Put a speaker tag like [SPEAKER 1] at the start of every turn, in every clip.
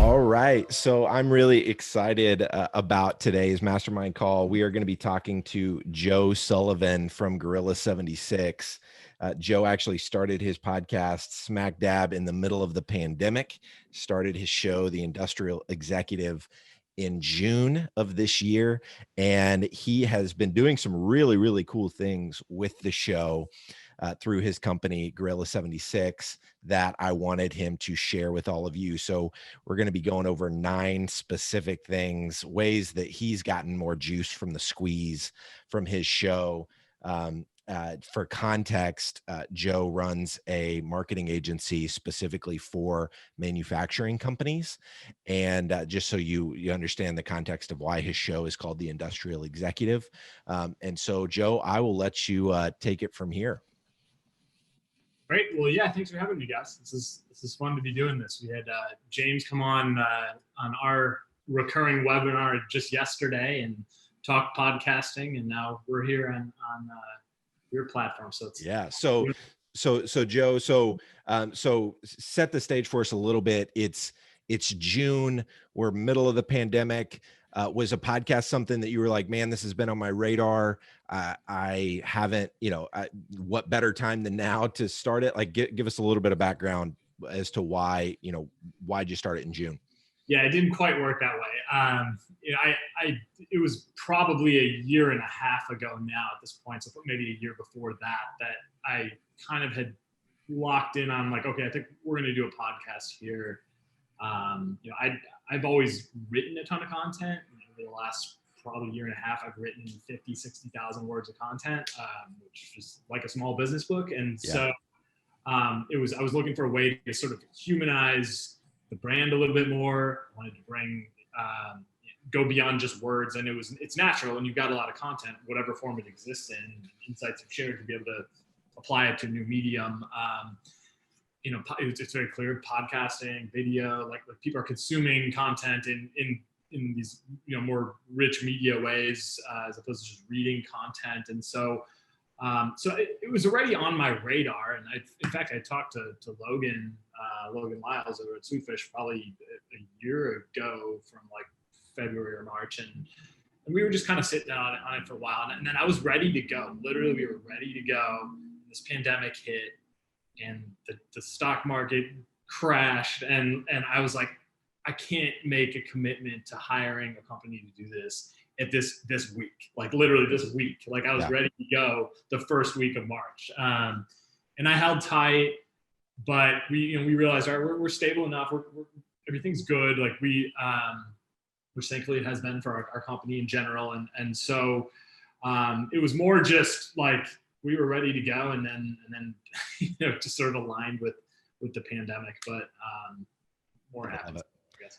[SPEAKER 1] All right. So I'm really excited about today's mastermind call. We are going to be talking to Joe Sullivan from Gorilla 76. Joe actually started his podcast smack dab in the middle of the pandemic, started his show, The Industrial Executive, in June of this year. And he has been doing some really, really cool things with the show through his company, Gorilla 76, that I wanted him to share with all of you. So we're going to be going over 9 specific things, ways that he's gotten more juice from the squeeze from his show. For context, Joe runs a marketing agency specifically for manufacturing companies. And just so you understand the context of why his show is called The Industrial Executive. And so, Joe, I will let you take it from here.
[SPEAKER 2] Great. Well, yeah, thanks for having me, guys. This is fun to be doing this. We had James come on our recurring webinar just yesterday and talk podcasting, and now we're here on your platform. So it's
[SPEAKER 1] So Joe, so set the stage for us a little bit. It's June. We're middle of the pandemic. Was a podcast something that you were like, man, this has been on my radar? I haven't, what better time than now to start it? Like, give us a little bit of background as to why'd you start it in June?
[SPEAKER 2] Yeah, it didn't quite work that way. It was probably a year and a half ago now at this point, so maybe a year before that I kind of had locked in on like, okay, I think we're going to do a podcast here. I've always written a ton of content. Over the last probably year and a half, I've written 50, 60,000 words of content, which is like a small business book. And so I was looking for a way to sort of humanize the brand a little bit more. I wanted to bring, go beyond just words. And it's natural when you've got a lot of content, whatever form it exists in, insights you've shared, to be able to apply it to a new medium. It's very clear, podcasting, video, like people are consuming content in these more rich media ways as opposed to just reading content. And so it was already on my radar. And in fact, I talked to Logan Lyles over at Sweetfish probably a year ago from like February or March, and we were just kind of sitting on it for a while. And then I was ready to go. Literally, we were ready to go. This pandemic hit, and the stock market crashed, and I was like, I can't make a commitment to hiring a company to do this at this week, like literally this week. Like I was ready to go the first week of March, and I held tight, but we realized, all right, we're stable enough, we're everything's good. Like which thankfully it has been for our company in general, and so it was more just like we were ready to go, and then just sort of aligned with the pandemic, but more happens.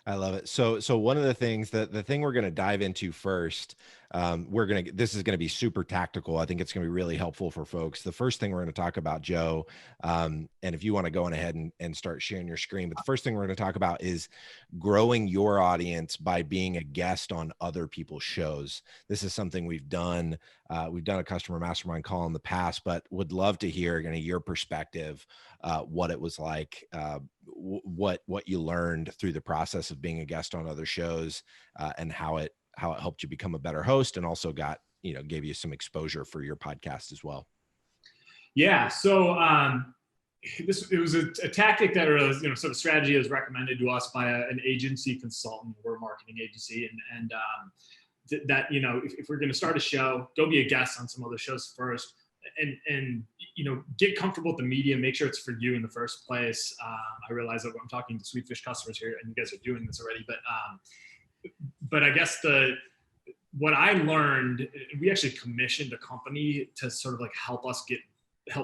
[SPEAKER 1] I love it. So one of the things that the thing we're going to dive into first, this is going to be super tactical. I think it's going to be really helpful for folks. The first thing we're going to talk about, Joe, and if you want to go on ahead and start sharing your screen, but the first thing we're going to talk about is growing your audience by being a guest on other people's shows. This is something we've done. We've done a customer mastermind call in the past, but would love to hear your perspective, what it was like, what you learned through the process of being a guest on other shows, and how it helped you become a better host, and also gave you some exposure for your podcast as well.
[SPEAKER 2] Yeah. So it was a tactic that was, sort of strategy that was recommended to us by an agency consultant. We're a marketing agency, and that if we're going to start a show, go be a guest on some other shows first, and get comfortable with the media, make sure it's for you in the first place. I realize that I'm talking to Sweetfish customers here, and you guys are doing this already, but I guess what I learned, we actually commissioned a company to sort of like help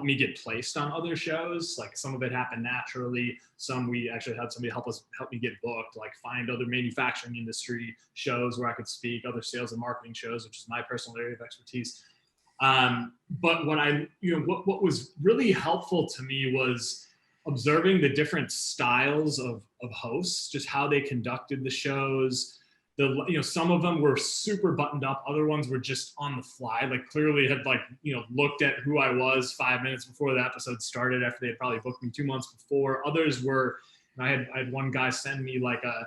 [SPEAKER 2] me get placed on other shows. Like some of it happened naturally. Some we actually had somebody help me get booked, like find other manufacturing industry shows where I could speak, other sales and marketing shows, which is my personal area of expertise. But what was really helpful to me was observing the different styles of hosts, just how they conducted the shows. Some of them were super buttoned up. Other ones were just on the fly, like clearly had looked at who I was 5 minutes before the episode started, after they had probably booked me 2 months before. Others were, I had one guy send me like a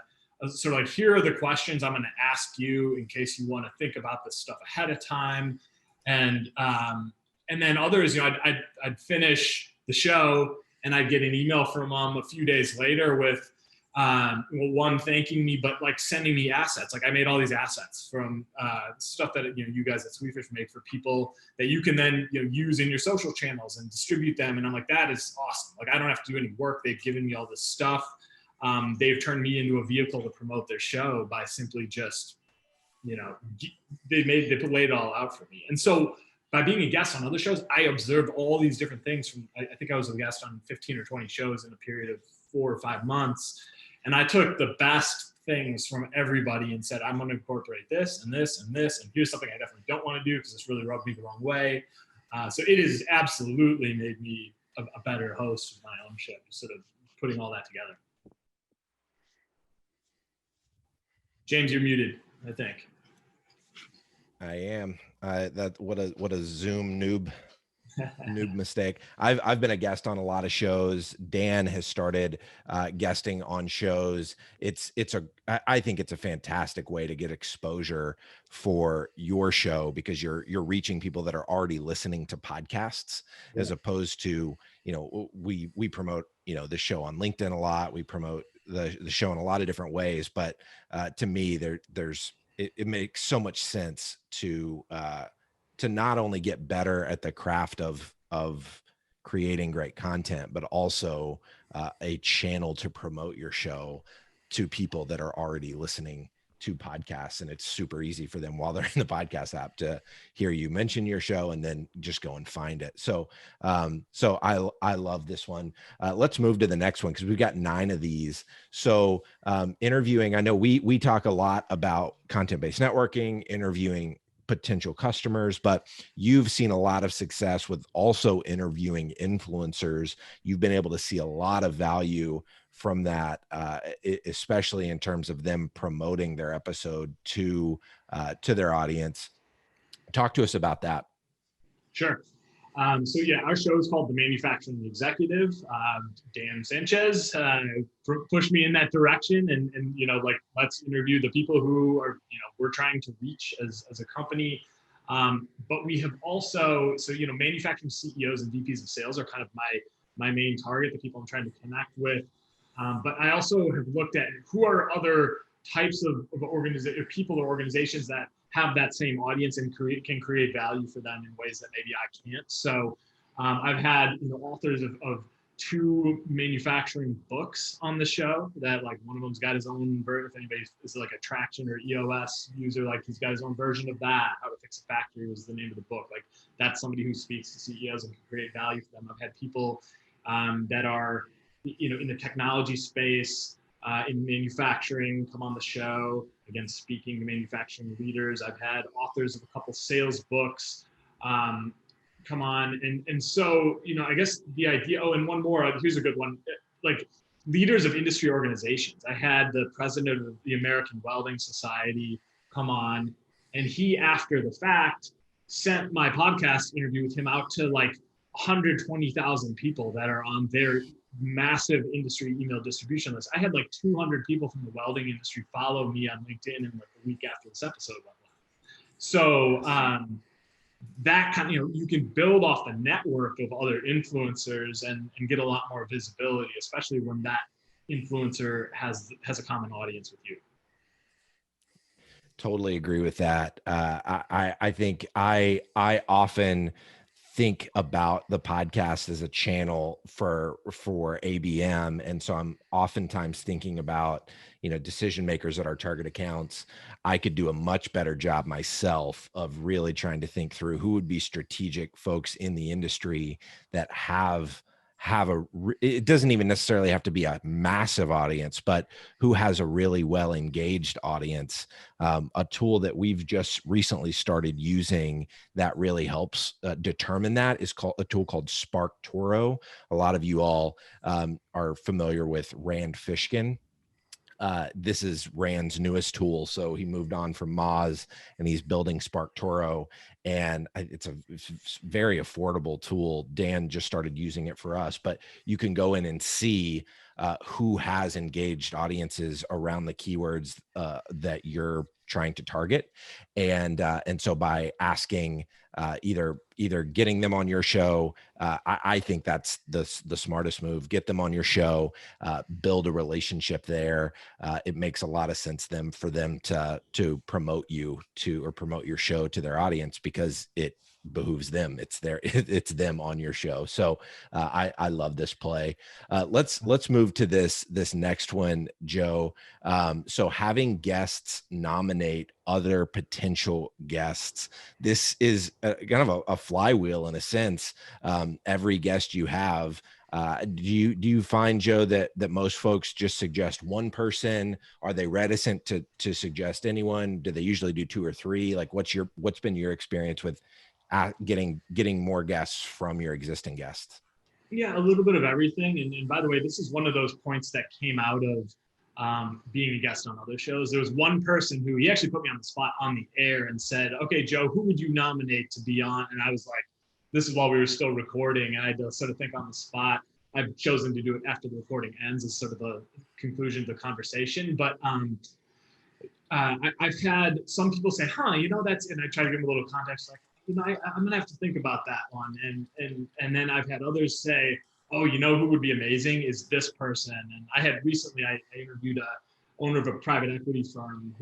[SPEAKER 2] sort of like, here are the questions I'm going to ask you in case you want to think about this stuff ahead of time. And then others, I'd finish the show and I'd get an email from them a few days later with, one, thanking me, but like sending me assets. Like I made all these assets from stuff that you guys at Sweetfish made for people that you can then use in your social channels and distribute them. And I'm like, that is awesome. Like I don't have to do any work. They've given me all this stuff. They've turned me into a vehicle to promote their show by simply just, they laid it all out for me. And so by being a guest on other shows, I observed all these different things from, I think I was a guest on 15 or 20 shows in a period of 4 or 5 months. And I took the best things from everybody and said, I'm going to incorporate this and this and this. And here's something I definitely don't want to do because it's really rubbed me the wrong way. So it has absolutely made me a better host of my own show, sort of putting all that together. James, you're muted, I think.
[SPEAKER 1] I am. What a Zoom noob mistake. I've been a guest on a lot of shows. Dan has started guesting on shows. I think it's a fantastic way to get exposure for your show because you're reaching people that are already listening to podcasts, as opposed to, we promote, the show on LinkedIn a lot. We promote the show in a lot of different ways, but to me, it makes so much sense to not only get better at the craft of creating great content, but also a channel to promote your show to people that are already listening to podcasts. And it's super easy for them while they're in the podcast app to hear you mention your show and then just go and find it. So I love this one. Let's move to the next one because we've got 9 of these. So interviewing, I know we talk a lot about content-based networking, interviewing potential customers, but you've seen a lot of success with also interviewing influencers. You've been able to see a lot of value from that, especially in terms of them promoting their episode to their audience. Talk to us about that.
[SPEAKER 2] Sure. So yeah, our show is called The Manufacturing Executive. Dan Sanchez pushed me in that direction, and let's interview the people who are we're trying to reach as a company. But we have also, manufacturing CEOs and VPs of sales are kind of my main target, the people I'm trying to connect with. But I also have looked at who are other types of people or organizations that have that same audience and can create value for them in ways that maybe I can't. So I've had authors of 2 manufacturing books on the show that, like, one of them's got his own version. If anybody is like a Traction or EOS user, like, he's got his own version of that. How to Fix a Factory was the name of the book. Like, that's somebody who speaks to CEOs and can create value for them. I've had people that are in the technology space, in manufacturing, come on the show, again, speaking to manufacturing leaders. I've had authors of a couple sales books come on. And so, I guess the idea, and one more, here's a good one, like leaders of industry organizations. I had the president of the American Welding Society come on, and he, after the fact, sent my podcast interview with him out to like 120,000 people that are on their massive industry email distribution list. I had like 200 people from the welding industry follow me on LinkedIn in like the week after this episode went live. So that kind of, you can build off the network of other influencers and get a lot more visibility, especially when that influencer has a common audience with you.
[SPEAKER 1] Totally agree with that. I think I often think about the podcast as a channel for ABM. And so I'm oftentimes thinking about, decision makers at our target accounts. I could do a much better job myself of really trying to think through who would be strategic folks in the industry that it doesn't even necessarily have to be a massive audience, but who has a really well engaged audience. A tool that we've just recently started using that really helps determine that is a tool called SparkToro. A lot of you all are familiar with Rand Fishkin. This is Rand's newest tool. So he moved on from Moz and he's building SparkToro, and it's a very affordable tool. Dan just started using it for us, but you can go in and see who has engaged audiences around the keywords that you're trying to target. And so by asking, either getting them on your show, I think that's the smartest move. Get them on your show, build a relationship there. It makes a lot of sense for them to promote you or promote your show to their audience, because it behooves them. It's them on your show. So I love this play. Let's move to this next one, Joe. So having guests nominate other potential guests. This is kind of a flywheel in a sense. Every guest you have, do you find, Joe, that most folks just suggest one person? Are they reticent to suggest anyone? Do they usually do two or three? Like, what's been your experience with getting more guests from your existing guests?
[SPEAKER 2] Yeah, a little bit of everything. And by the way, this is one of those points that came out of being a guest on other shows. There was one person who he actually put me on the spot on the air and said, "Okay, Joe, who would you nominate to be on?" And I was like, this is while we were still recording, and I had to sort of think on the spot. I've chosen to do it after the recording ends as sort of a conclusion to the conversation. But I've had some people say, that's, and I try to give them a little context, like, I'm gonna have to think about that one. And then I've had others say, oh, who would be amazing is this person. And I had recently, I interviewed a owner of a private equity firm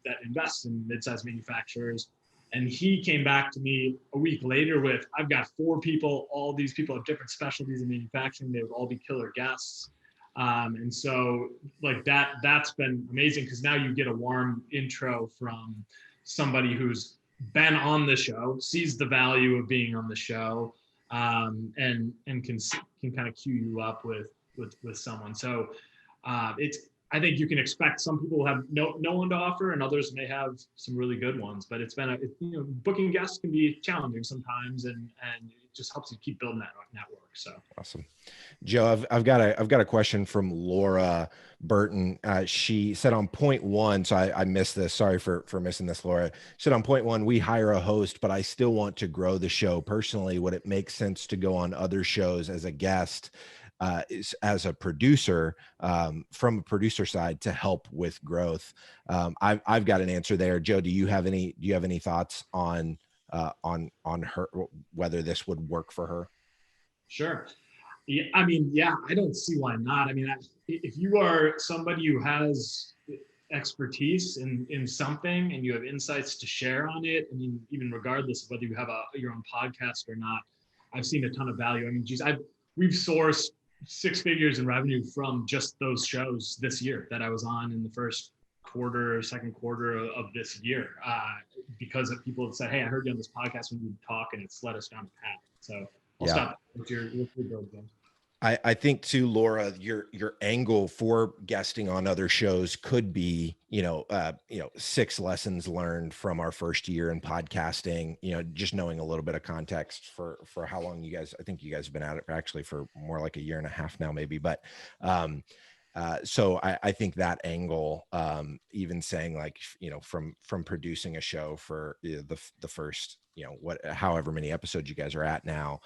[SPEAKER 2] that invests in mid-sized manufacturers. And he came back to me a week later with, I've got 4 people, all these people have different specialties in manufacturing. They would all be killer guests. And so like that's been amazing, because now you get a warm intro from somebody who's been on the show, sees the value of being on the show, and can kind of cue you up with someone. So I think you can expect some people have no one to offer, and others may have some really good ones. But it's been booking guests can be challenging sometimes, and it just helps you keep building that network. So
[SPEAKER 1] awesome. Joe, I've got a question from Laura Burton. She said on point 1, so I missed this. Sorry for missing this, Laura. She said on point 1, we hire a host, but I still want to grow the show. Personally, would it make sense to go on other shows as a guest, as a producer, from a producer side, to help with growth? I've got an answer there. Joe, do you have any thoughts on her, whether this would work for her?
[SPEAKER 2] Sure. Yeah, I don't see why not. If you are somebody who has expertise in something and you have insights to share on it, even regardless of whether you have your own podcast or not, I've seen a ton of value. We've sourced 6 figures in revenue from just those shows this year that I was on in the first quarter, second quarter of this year, because of people that said, "Hey, I heard you on this podcast when you talk," and it's led us down the path. So I'll stop with your build, James.
[SPEAKER 1] I think too, Laura, your angle for guesting on other shows could be, 6 lessons learned from our first year in podcasting, just knowing a little bit of context for how long I think you guys have been at it actually for more like a year and a half now, maybe. But so I think that angle, even saying like, from producing a show for the first, however many episodes you guys are at now,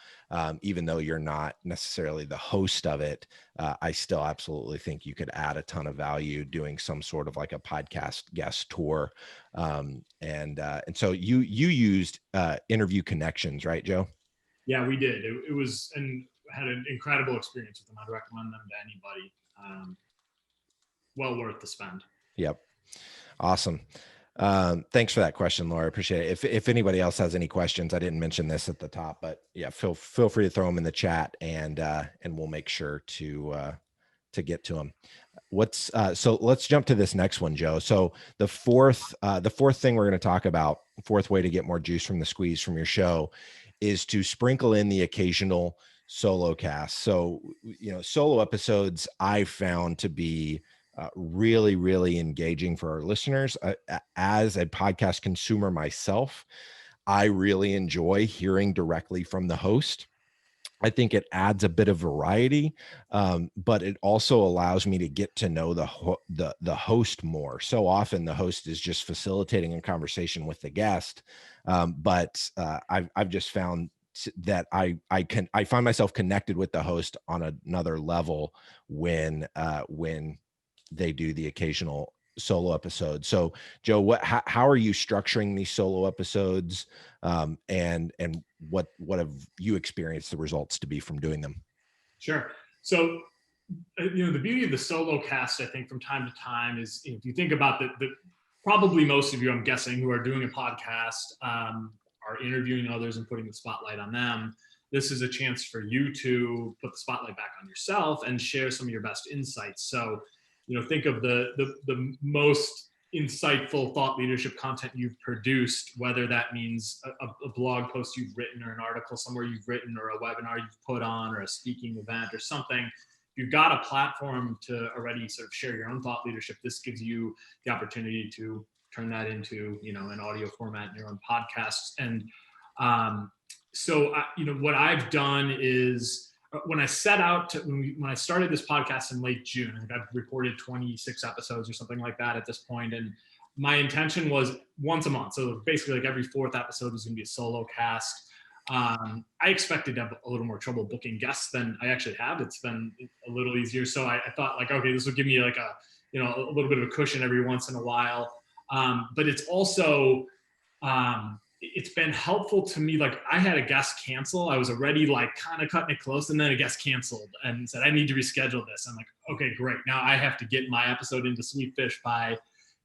[SPEAKER 1] even though you're not necessarily the host of it, I still absolutely think you could add a ton of value doing some sort of like a podcast guest tour. And so you used Interview Connections, right, Joe?
[SPEAKER 2] Yeah, we did. It was, and had an incredible experience with them. I'd recommend them to anybody. Well worth the spend.
[SPEAKER 1] Yep. Awesome. Thanks for that question, Laura. Appreciate it. If anybody else has any questions, I didn't mention this at the top, but yeah, feel free to throw them in the chat, and we'll make sure to get to them. So let's jump to this next one, Joe. So the fourth thing we're going to talk about, fourth way to get more juice from the squeeze from your show, is to sprinkle in the occasional solo cast. So, solo episodes I've found to be really, really engaging for our listeners. As a podcast consumer myself, I really enjoy hearing directly from the host. I think it adds a bit of variety, but it also allows me to get to know the host more. So often the host is just facilitating a conversation with the guest, but I've just found that I find myself connected with the host on another level when they do the occasional solo episode. So Joe, how are you structuring these solo episodes? And what have you experienced the results to be from doing them?
[SPEAKER 2] Sure. So, the beauty of the solo cast, I think, from time to time is, if you think about the probably most of you, I'm guessing, who are doing a podcast, are interviewing others and putting the spotlight on them. This is a chance for you to put the spotlight back on yourself and share some of your best insights. So, think of the most insightful thought leadership content you've produced, whether that means a blog post you've written, or an article somewhere you've written, or a webinar you've put on, or a speaking event or something. You've got a platform to already sort of share your own thought leadership. This gives you the opportunity to turn that into, an audio format in your own podcasts. And so, what I've done is, when I set out to, when I started this podcast in late June, I think I've recorded 26 episodes or something like that at this point. And my intention was once a month. So basically, like, every fourth episode was going to be a solo cast. I expected to have a little more trouble booking guests than I actually have. It's been a little easier. So I thought, like, okay, this will give me like a little bit of a cushion every once in a while. But it's also, it's been helpful to me. Like, I had a guest cancel. I was already like kind of cutting it close, and then a guest canceled and said, I need to reschedule this. I'm like, okay, great. Now I have to get my episode into Sweetfish by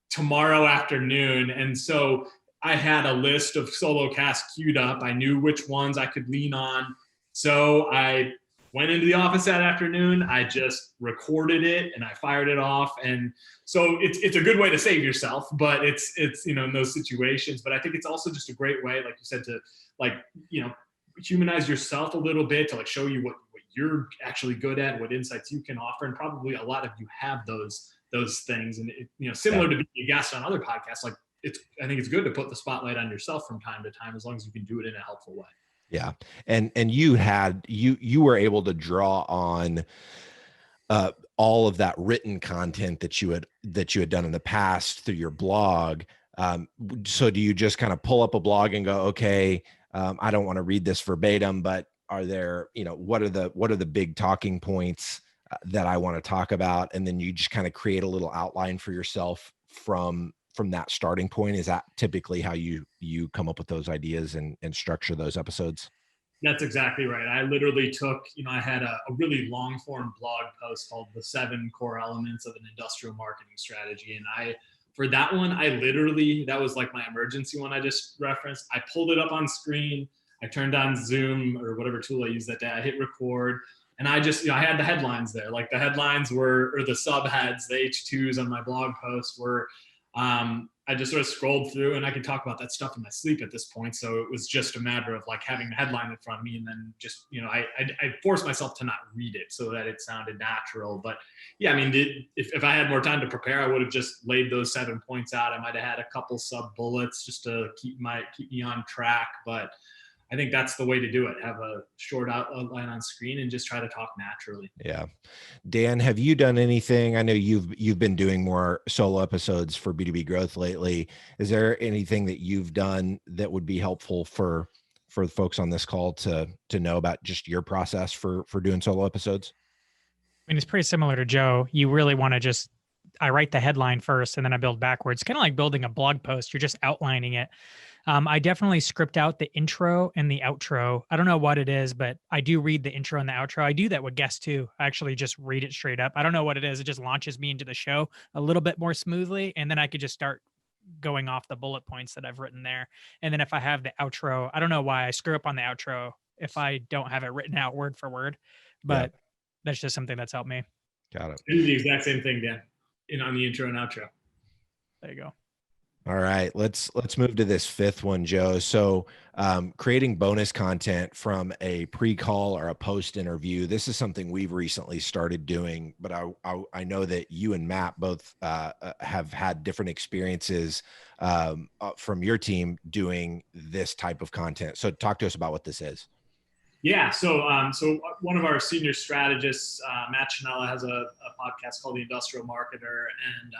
[SPEAKER 2] tomorrow afternoon. And so I had a list of solo casts queued up. I knew which ones I could lean on. So I went into the office that afternoon. I just recorded it and I fired it off. And so it's a good way to save yourself, but it's in those situations. But I think it's also just a great way, like you said, to humanize yourself a little bit, to like show you what you're actually good at, what insights you can offer. And probably a lot of you have those things. And similar to being a guest on other podcasts, like, I think it's good to put the spotlight on yourself from time to time, as long as you can do it in a helpful way.
[SPEAKER 1] Yeah. And you were able to draw on all of that written content that you had done in the past through your blog. So do you just kind of pull up a blog and go, okay, I don't want to read this verbatim, but are there, what are the big talking points that I want to talk about? And then you just kind of create a little outline for yourself from that starting point. Is that typically how you come up with those ideas and structure those episodes?
[SPEAKER 2] That's exactly right. I literally took, I had a really long form blog post called The 7 Core Elements of an Industrial Marketing Strategy. And for that one, that was like my emergency one I just referenced. I pulled it up on screen. I turned on Zoom or whatever tool I used that day. I hit record, and I just, I had the headlines there. Like, the headlines were, or the subheads, the H2s on my blog post were, I just sort of scrolled through, and I could talk about that stuff in my sleep at this point. So it was just a matter of like having the headline in front of me, and then just, I forced myself to not read it so that it sounded natural. But yeah, I mean, if I had more time to prepare, I would have just laid those 7 points out. I might've had a couple sub bullets just to keep me on track. But I think that's the way to do it. Have a short outline on screen and just try to talk naturally.
[SPEAKER 1] Yeah. Dan, have you done anything? I know you've been doing more solo episodes for B2B growth lately. Is there anything that you've done that would be helpful for the folks on this call to know about just your process for doing solo episodes?
[SPEAKER 3] I mean, it's pretty similar to Joe. You really want to I write the headline first and then I build backwards. Kind of like building a blog post. You're just outlining it. I definitely script out the intro and the outro. I don't know what it is, but I do read the intro and the outro. I do that with guests too. I actually just read it straight up. I don't know what it is. It just launches me into the show a little bit more smoothly. And then I could just start going off the bullet points that I've written there. And then if I have the outro, I don't know why I screw up on the outro if I don't have it written out word for word, but that's just something that's helped me.
[SPEAKER 1] Got it.
[SPEAKER 2] Do the exact same thing, Dan, on the intro and outro.
[SPEAKER 3] There you go.
[SPEAKER 1] All right, let's move to this fifth one, Joe. So creating bonus content from a pre-call or a post interview. This is something we've recently started doing, but I know that you and Matt both have had different experiences from your team doing this type of content. So talk to us about what this is.
[SPEAKER 2] Yeah, so one of our senior strategists, Matt Chanella, has a podcast called The Industrial Marketer, and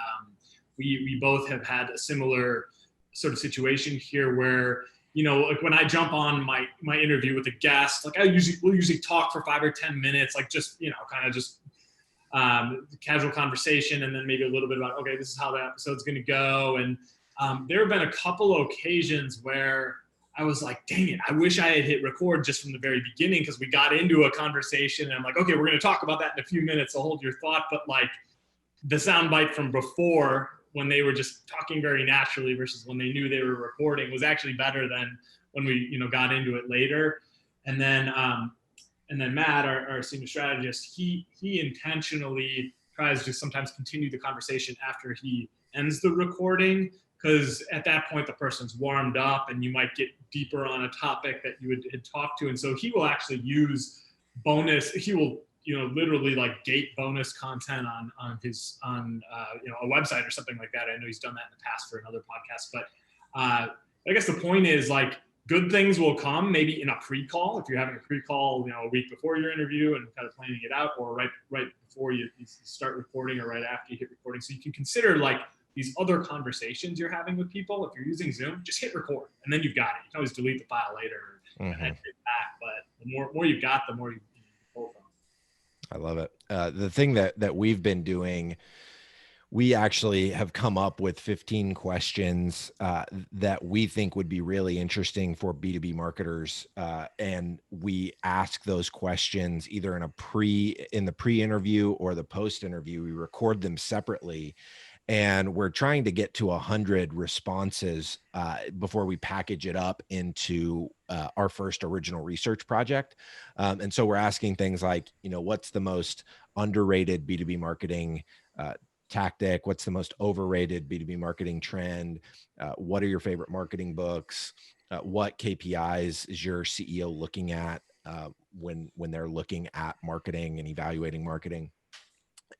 [SPEAKER 2] we both have had a similar sort of situation here where like when I jump on my interview with a guest, like we'll usually talk for 5 or 10 minutes, like just, kind of just casual conversation, and then maybe a little bit about, okay, this is how the episode's going to go. And there have been a couple occasions where I was like, dang it, I wish I had hit record just from the very beginning, because we got into a conversation and I'm like, okay, we're going to talk about that in a few minutes, so hold your thought. But like the soundbite from before, when they were just talking very naturally versus when they knew they were recording, was actually better than when we, got into it later. And then Matt, our senior strategist, he intentionally tries to sometimes continue the conversation after he ends the recording, because at that point the person's warmed up and you might get deeper on a topic that you had talked to. And so he will actually use he will literally like gate bonus content on a website or something like that. I know he's done that in the past for another podcast, but I guess the point is, like, good things will come maybe in a pre-call, if you're having a pre-call, a week before your interview and kind of planning it out, or right before you start recording, or right after you hit recording. So you can consider like these other conversations you're having with people. If you're using Zoom, just hit record and then you've got it. You can always delete the file later and edit it back. But the more you've got, the more you pull from.
[SPEAKER 1] I love it. The thing that we've been doing, we actually have come up with 15 questions that we think would be really interesting for B2B marketers. And we ask those questions either in the pre-interview or the post-interview. We record them separately. And we're trying to get to 100 responses before we package it up into our first original research project. And so we're asking things like, what's the most underrated B2B marketing tactic? What's the most overrated B2B marketing trend? What are your favorite marketing books? What KPIs is your CEO looking at when they're looking at marketing and evaluating marketing?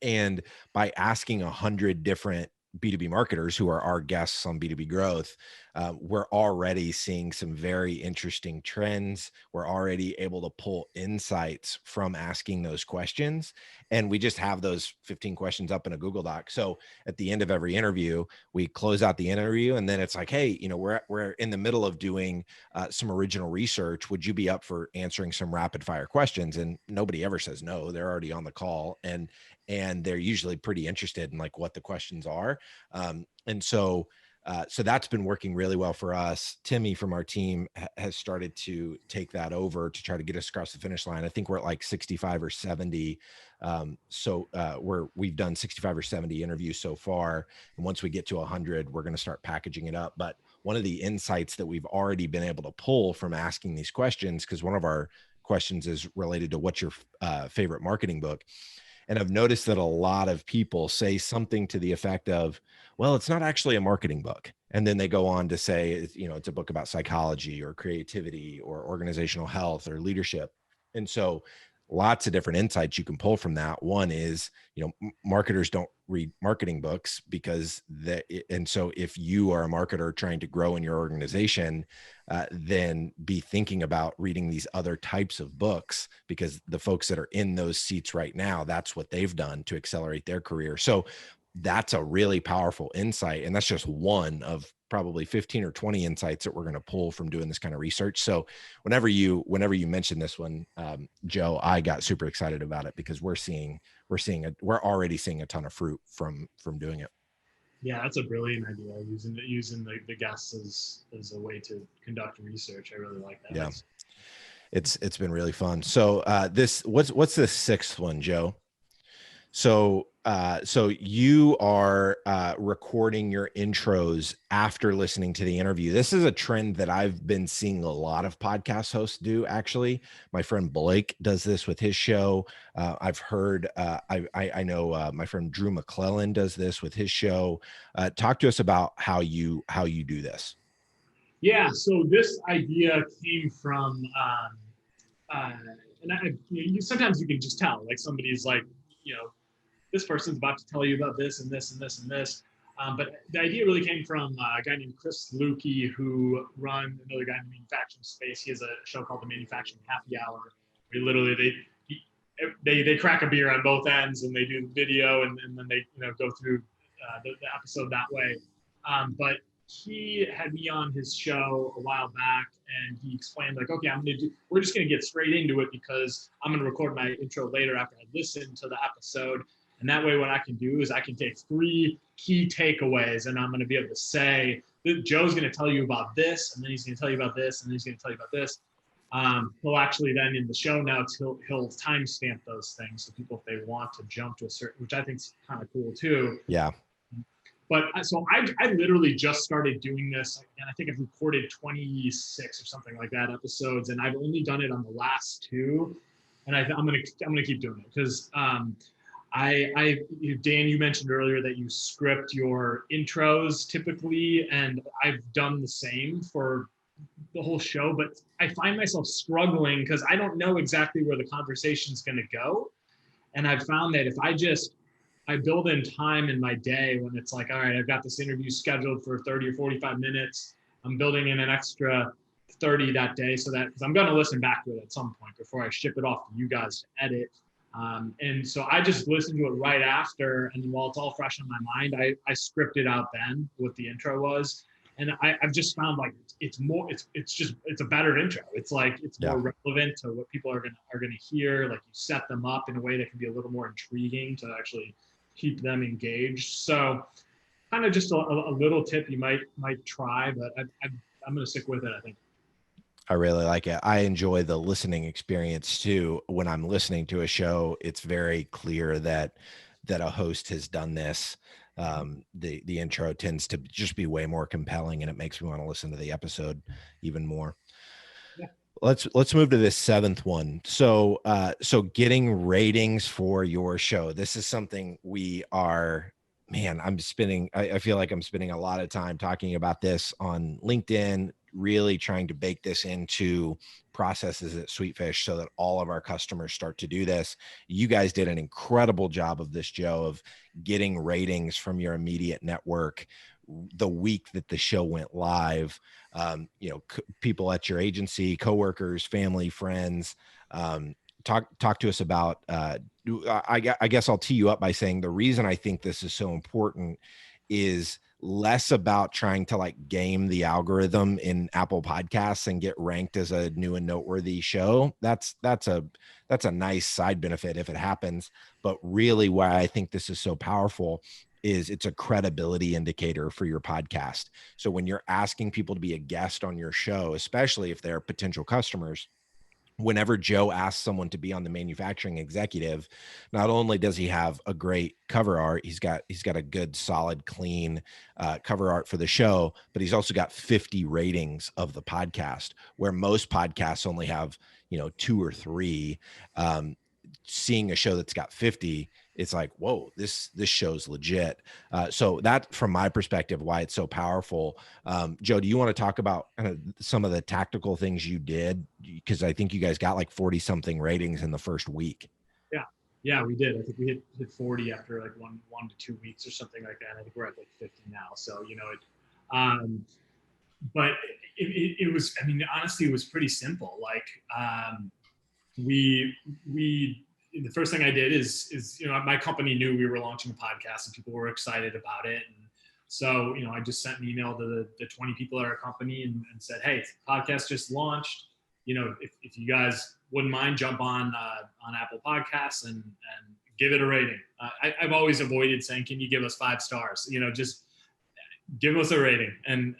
[SPEAKER 1] And by asking 100 different B2B marketers who are our guests on B2B Growth, we're already seeing some very interesting trends. We're already able to pull insights from asking those questions. And we just have those 15 questions up in a Google Doc. So at the end of every interview, we close out the interview, and then it's like, hey, we're in the middle of doing some original research. Would you be up for answering some rapid fire questions? And nobody ever says no. They're already on the call, and they're usually pretty interested in like what the questions are. And so that's been working really well for us. Timmy from our team has started to take that over to try to get us across the finish line. I think we're at like 65 or 70. We've done 65 or 70 interviews so far. And once we get to 100, we're going to start packaging it up. But one of the insights that we've already been able to pull from asking these questions, because one of our questions is related to what's your favorite marketing book. And I've noticed that a lot of people say something to the effect of, well, it's not actually a marketing book. And then they go on to say, it's a book about psychology or creativity or organizational health or leadership. And so lots of different insights you can pull from that. One is, marketers don't read marketing books and so if you are a marketer trying to grow in your organization, then be thinking about reading these other types of books, because the folks that are in those seats right now, that's what they've done to accelerate their career. So that's a really powerful insight. And that's just one of probably 15 or 20 insights that we're going to pull from doing this kind of research. So whenever you mentioned this one, Joe, I got super excited about it, because we're already seeing a ton of fruit from doing it.
[SPEAKER 2] Yeah, that's a brilliant idea. Using the guests as a way to conduct research. I really like that.
[SPEAKER 1] Yeah, it's been really fun. So what's the sixth one, Joe? So you are recording your intros after listening to the interview. This is a trend that I've been seeing a lot of podcast hosts do. Actually, my friend Blake does this with his show. I've heard, I know my friend Drew McClellan does this with his show. Talk to us about how you do this.
[SPEAKER 2] Yeah, so this idea came from, sometimes you can just tell, like somebody's like, this person's about to tell you about this and this and this and this. But the idea really came from a guy named Chris Lukey, who runs another guy in the manufacturing space. He has a show called The Manufacturing Happy Hour. Where literally they crack a beer on both ends, and they do the video, and then they go through the episode that way. But he had me on his show a while back, and he explained like, okay, we're just gonna get straight into it because I'm gonna record my intro later after I listen to the episode. And that way, what I can do is I can take 3 key takeaways, and I'm going to be able to say, Joe's going to tell you about this, and then he's going to tell you about this, and then he's going to tell you about this. He'll actually then in the show notes, he'll timestamp those things so people, if they want to jump to a certain, which I think is kind of cool too.
[SPEAKER 1] Yeah.
[SPEAKER 2] But so I literally just started doing this, and I think I've recorded 26 or something like that episodes, and I've only done it on the last 2, and I'm gonna keep doing it because. Dan, you mentioned earlier that you script your intros typically, and I've done the same for the whole show, but I find myself struggling because I don't know exactly where the conversation's going to go. And I've found that if I build in time in my day when it's like, all right, I've got this interview scheduled for 30 or 45 minutes. I'm building in an extra 30 that day so that, because I'm going to listen back to it at some point before I ship it off to you guys to edit. And so I just listen to it right after, and while it's all fresh on my mind, I script it out then what the intro was, and I've just found like it's a better intro. It's like it's more relevant to what people are gonna hear. Like you set them up in a way that can be a little more intriguing to actually keep them engaged. So kind of just a little tip you might try, but I'm gonna stick with it, I think.
[SPEAKER 1] I really like it. I enjoy the listening experience too. When I'm listening to a show, it's very clear that a host has done this. The intro tends to just be way more compelling, and it makes me want to listen to the episode even more.
[SPEAKER 2] Yeah.
[SPEAKER 1] Let's move to this 7th one. So getting ratings for your show. This is something we are. Man, I feel like I'm spending a lot of time talking about this on LinkedIn, really trying to bake this into processes at Sweetfish so that all of our customers start to do this. You guys did an incredible job of this, Joe, of getting ratings from your immediate network the week that the show went live. People at your agency, coworkers, family, friends, talk to us about, I guess I'll tee you up by saying the reason I think this is so important is less about trying to like game the algorithm in Apple Podcasts and get ranked as a new and noteworthy show. That's a nice side benefit if it happens. But really why I think this is so powerful is it's a credibility indicator for your podcast. So when you're asking people to be a guest on your show, especially if they're potential customers, whenever Joe asks someone to be on the manufacturing executive, not only does he have a great cover art, he's got a good, solid, clean cover art for the show, but he's also got 50 ratings of the podcast, where most podcasts only have, 2 or 3. Seeing a show that's got 50, it's like, whoa, this show's legit. So that, from my perspective, why it's so powerful. Joe, do you want to talk about kind of some of the tactical things you did? Because I think you guys got like 40 something ratings in the first week.
[SPEAKER 2] Yeah, we did. I think we hit 40 after like one to 2 weeks or something like that. I think we're at like 50 now. So, but it was, I mean, honestly, it was pretty simple. Like, the first thing I did is my company knew we were launching a podcast and people were excited about it. And so, I just sent an email to the 20 people at our company and said, hey, the podcast just launched. If you guys wouldn't mind, jump on Apple Podcasts and give it a rating. I've always avoided saying, can you give us 5 stars? Just give us a rating. And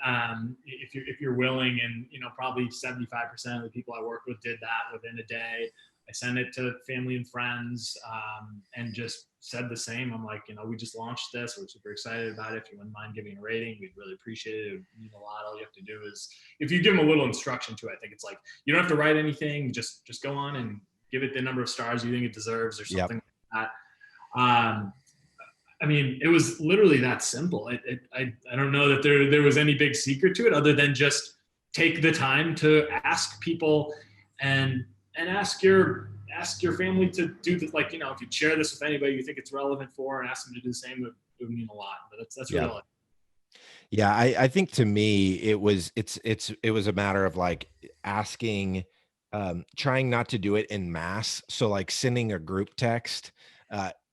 [SPEAKER 2] if you're willing, and probably 75% of the people I worked with did that within a day. I sent it to family and friends, and just said the same. I'm like, we just launched this. We're super excited about it. If you wouldn't mind giving a rating, we'd really appreciate it. It would mean a lot. All you have to do is, if you give them a little instruction to it, I think it's like, you don't have to write anything. Just go on and give it the number of stars you think it deserves or something like that. I mean, it was literally that simple. I don't know that there was any big secret to it other than just take the time to ask people and ask your family to do this. Like, if you share this with anybody you think it's relevant for, and ask them to do the same, it would mean a lot. But that's really all.
[SPEAKER 1] Yeah, I think to me it was a matter of like asking, trying not to do it in mass. So like sending a group text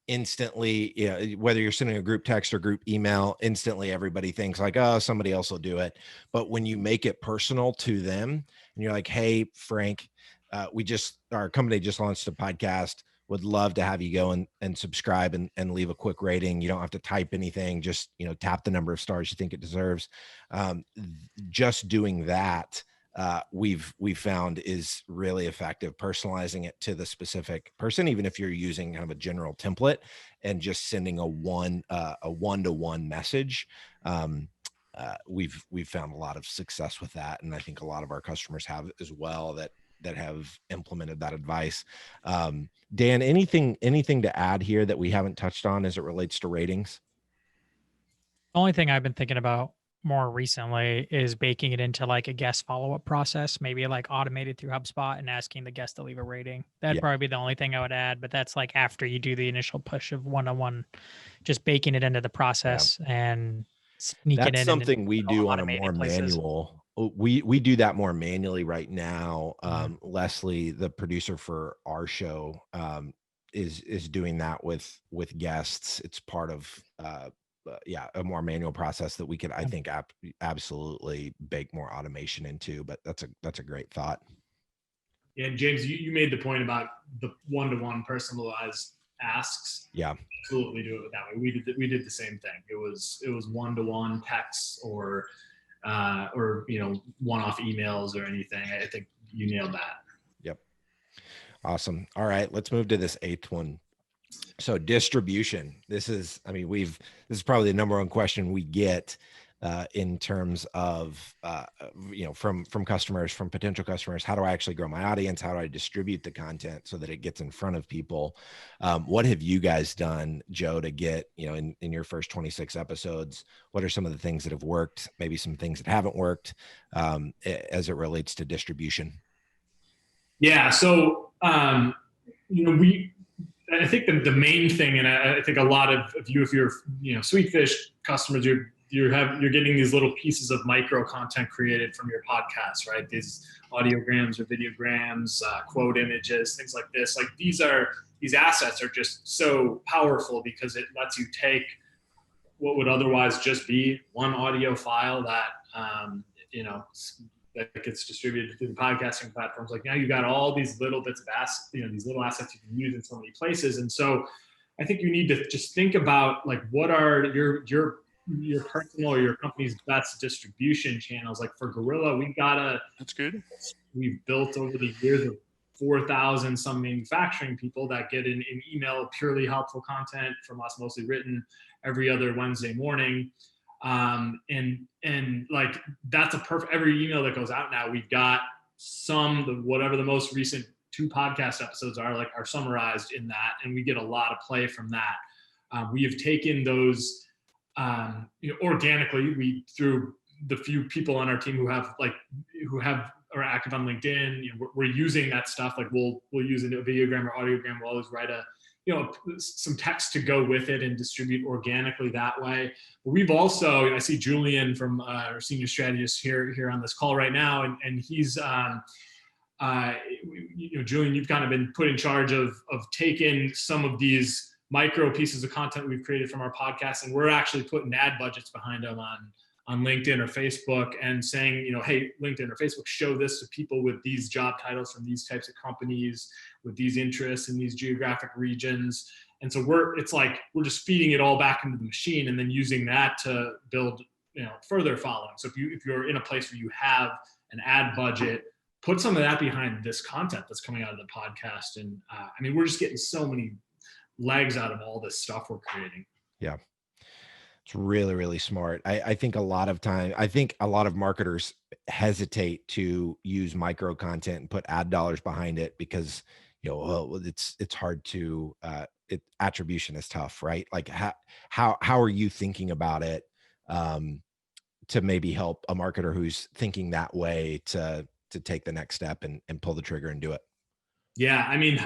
[SPEAKER 1] instantly, you know, whether you're sending a group text or group email, instantly everybody thinks like, oh, somebody else will do it. But when you make it personal to them and you're like, hey, Frank, our company just launched a podcast. Would love to have you go and subscribe and leave a quick rating. You don't have to type anything, just, you know, tap the number of stars you think it deserves. Just doing that, we've found is really effective, personalizing it to the specific person, even if you're using kind of a general template and just sending a one-to-one message. We've found a lot of success with that, and I think a lot of our customers have as well that have implemented that advice. Dan, anything to add here that we haven't touched on as it relates to ratings?
[SPEAKER 3] The only thing I've been thinking about more recently is baking it into like a guest follow-up process, maybe like automated through HubSpot and asking the guest to leave a rating. That'd probably be the only thing I would add, but that's like after you do the initial push of one-on-one, just baking it into the process and sneaking
[SPEAKER 1] That's
[SPEAKER 3] in.
[SPEAKER 1] something we do on a
[SPEAKER 3] automated
[SPEAKER 1] more
[SPEAKER 3] places.
[SPEAKER 1] manual. We do that more manually right now. Leslie, the producer for our show, is doing that with guests. It's part of a more manual process that we could, I think, absolutely bake more automation into. But that's a great thought.
[SPEAKER 2] Yeah, and James, you made the point about the one-to-one personalized asks.
[SPEAKER 1] Yeah,
[SPEAKER 2] absolutely do it that way. We did the same thing. It was one-to-one texts or you know, one-off emails or anything. I think you nailed that.
[SPEAKER 1] Yep. Awesome. All right, let's move to this 8th one. So distribution. This is probably the number one question we get in terms of you know, from customers, from potential customers. How do I actually grow my audience? How do I distribute the content so that it gets in front of people? What have you guys done, Joe, to get, you know, in your first 26 episodes? What are some of the things that have worked? Maybe some things that haven't worked as it relates to distribution?
[SPEAKER 2] Yeah. So you know, I think the main thing, and I think a lot of you, if you're, you know, Sweetfish customers, you're getting these little pieces of micro content created from your podcast, right? These audiograms or videograms, quote images, things like this. Like these assets are just so powerful because it lets you take what would otherwise just be one audio file that you know, that gets distributed through the podcasting platforms. Like now you've got all these little bits of assets, you know, these little assets you can use in so many places. And so I think you need to just think about like, what are your personal or your company's best distribution channels? Like for Gorilla,
[SPEAKER 4] that's good.
[SPEAKER 2] We've built over the years of 4,000 some manufacturing people that get an email, purely helpful content from us, mostly written, every other Wednesday morning. And like, that's a perfect, every email that goes out now, we've got whatever the most recent 2 podcast episodes are summarized in that. And we get a lot of play from that. We have taken those, you know, organically, through the few people on our team who are active on LinkedIn, you know, we're using that stuff. Like we'll use a videogram or audiogram. We'll always write some text to go with it and distribute organically that way. But we've also, I see Julian from our senior strategist here on this call right now, and he's, you know, Julian, you've kind of been put in charge of taking some of these micro pieces of content we've created from our podcast, and we're actually putting ad budgets behind them on LinkedIn or Facebook, and saying, you know, hey, LinkedIn or Facebook, show this to people with these job titles from these types of companies with these interests in these geographic regions. And so we're just feeding it all back into the machine and then using that to build, you know, further following. So if you're in a place where you have an ad budget, put some of that behind this content that's coming out of the podcast. And I mean, we're just getting so many legs out of all this stuff we're creating.
[SPEAKER 1] Yeah. It's really, really smart. I think a lot of marketers hesitate to use micro content and put ad dollars behind it because, you know, well, it's hard to, attribution is tough, right? Like how are you thinking about it to maybe help a marketer who's thinking that way to take the next step and pull the trigger and do it?
[SPEAKER 2] Yeah. I mean,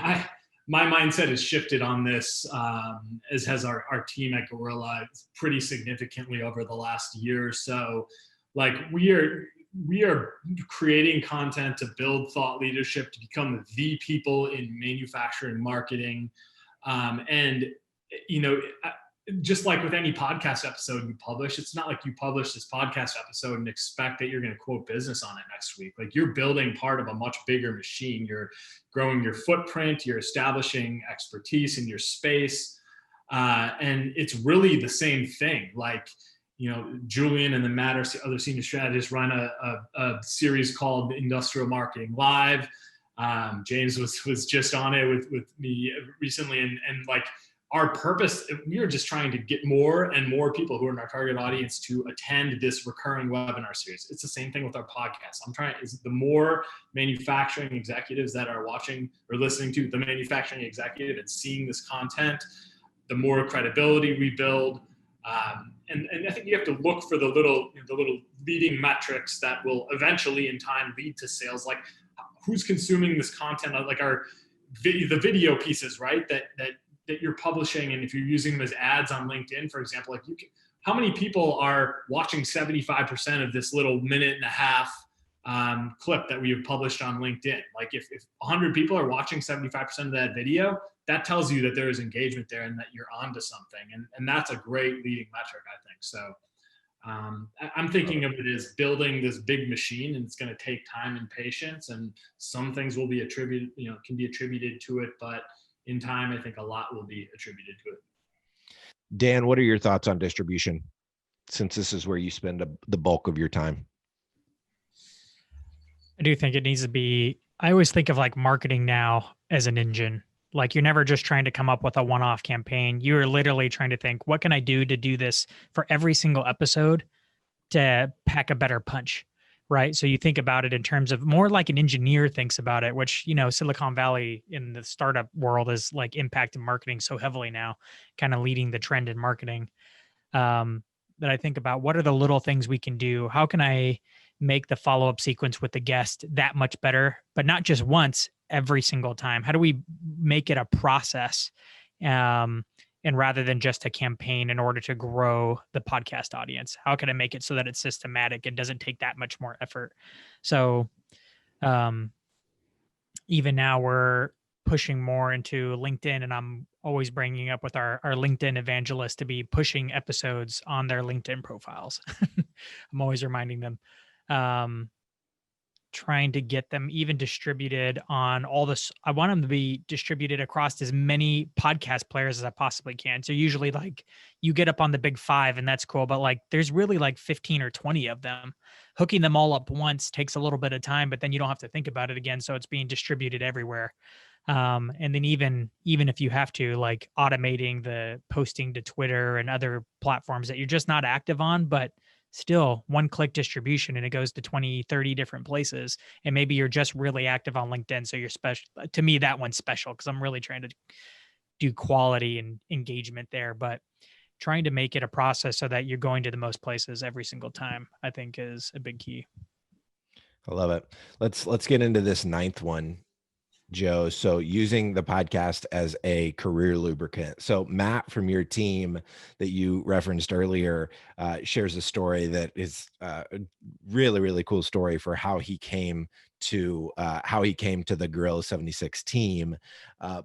[SPEAKER 2] my mindset has shifted on this, as has our team at Gorilla, pretty significantly over the last year or so. Like we are creating content to build thought leadership, to become the people in manufacturing marketing. And just like with any podcast episode you publish, it's not like you publish this podcast episode and expect that you're going to quote business on it next week. Like, you're building part of a much bigger machine. You're growing your footprint, you're establishing expertise in your space. And it's really the same thing. Like, Julian and the Matt, other senior strategists, run a series called Industrial Marketing Live. James was just on it with me recently. And like, our purpose, we are just trying to get more and more people who are in our target audience to attend this recurring webinar series. It's the same thing with our podcast. The more manufacturing executives that are watching or listening to the manufacturing executive and seeing this content, the more credibility we build. And I think you have to look for the little leading metrics that will eventually in time lead to sales. Like, who's consuming this content, like the video pieces, right? That you're publishing, and if you're using them as ads on LinkedIn, for example, like how many people are watching 75% of this little minute and a half clip that we have published on LinkedIn? Like, if 100 people are watching 75% of that video, that tells you that there is engagement there and that you're onto something. And that's a great leading metric, I think. So I'm thinking of it as building this big machine, and it's going to take time and patience, and some things will be can be attributed to it, but in time, I think a lot will be attributed to it.
[SPEAKER 1] Dan, what are your thoughts on distribution, since this is where you spend the bulk of your time?
[SPEAKER 3] I do think it needs to be, I always think of like marketing now as an engine. Like, you're never just trying to come up with a one-off campaign. You're literally trying to think, what can I do to do this for every single episode to pack a better punch, right? So you think about it in terms of more like an engineer thinks about it, which, Silicon Valley in the startup world is like impacting marketing so heavily now, kind of leading the trend in marketing. That I think about, what are the little things we can do? How can I make the follow-up sequence with the guest that much better, but not just once, every single time? How do we make it a process? And rather than just a campaign in order to grow the podcast audience, how can I make it so that it's systematic and doesn't take that much more effort? So even now we're pushing more into LinkedIn, and I'm always bringing up with our LinkedIn evangelists to be pushing episodes on their LinkedIn profiles. I'm always reminding them, trying to get them even distributed on all this. I want them to be distributed across as many podcast players as I possibly can. So usually, like, you get up on the big 5 and that's cool, but like, there's really like 15 or 20 of them. Hooking them all up once takes a little bit of time, but then you don't have to think about it again. So it's being distributed everywhere. And then even if you have to, like, automating the posting to Twitter and other platforms that you're just not active on, but still one-click distribution, and it goes to 20, 30 different places. And maybe you're just really active on LinkedIn. So you're special. To me, that one's special because I'm really trying to do quality and engagement there, but trying to make it a process so that you're going to the most places every single time, I think, is a big key.
[SPEAKER 1] I love it. Let's get into this 9th one, Joe. So using the podcast as a career lubricant. So Matt from your team that you referenced earlier shares a story that is a really, really cool story for how he came to the Gorilla 76 team.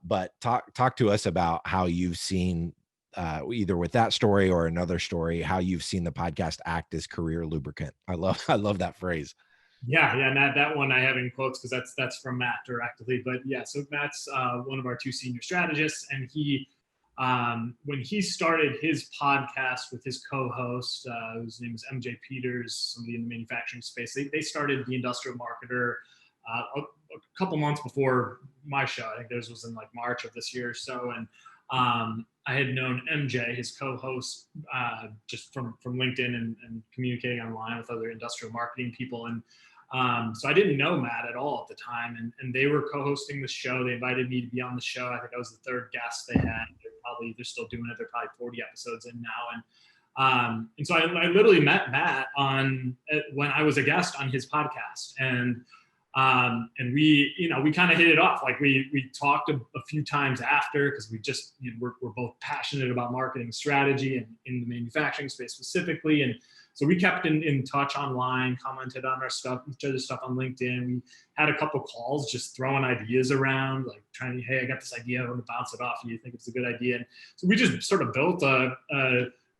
[SPEAKER 1] But talk to us about how you've seen either with that story or another story, how you've seen the podcast act as career lubricant. I love that phrase.
[SPEAKER 2] Yeah, and that one I have in quotes because that's from Matt directly. But yeah, so Matt's one of our 2 senior strategists, and he, when he started his podcast with his co-host, whose name is MJ Peters, somebody in the manufacturing space, they started The Industrial Marketer a couple months before my show. I think theirs was in like March of this year or so, and I had known MJ, his co-host, just from LinkedIn and communicating online with other industrial marketing people. And so I didn't know Matt at all at the time. And they were co-hosting the show. They invited me to be on the show. I think I was the 3rd guest they had. They're still doing it. They're probably 40 episodes in now. And so I literally met Matt when I was a guest on his podcast. And And we kind of hit it off. Like we talked a few times after, because we just, we're both passionate about marketing strategy and in the manufacturing space specifically. And so we kept in touch online, commented on each other's stuff on LinkedIn. We had a couple calls, just throwing ideas around, like hey, I got this idea, I want to bounce it off you. Think it's a good idea? And so we just sort of built a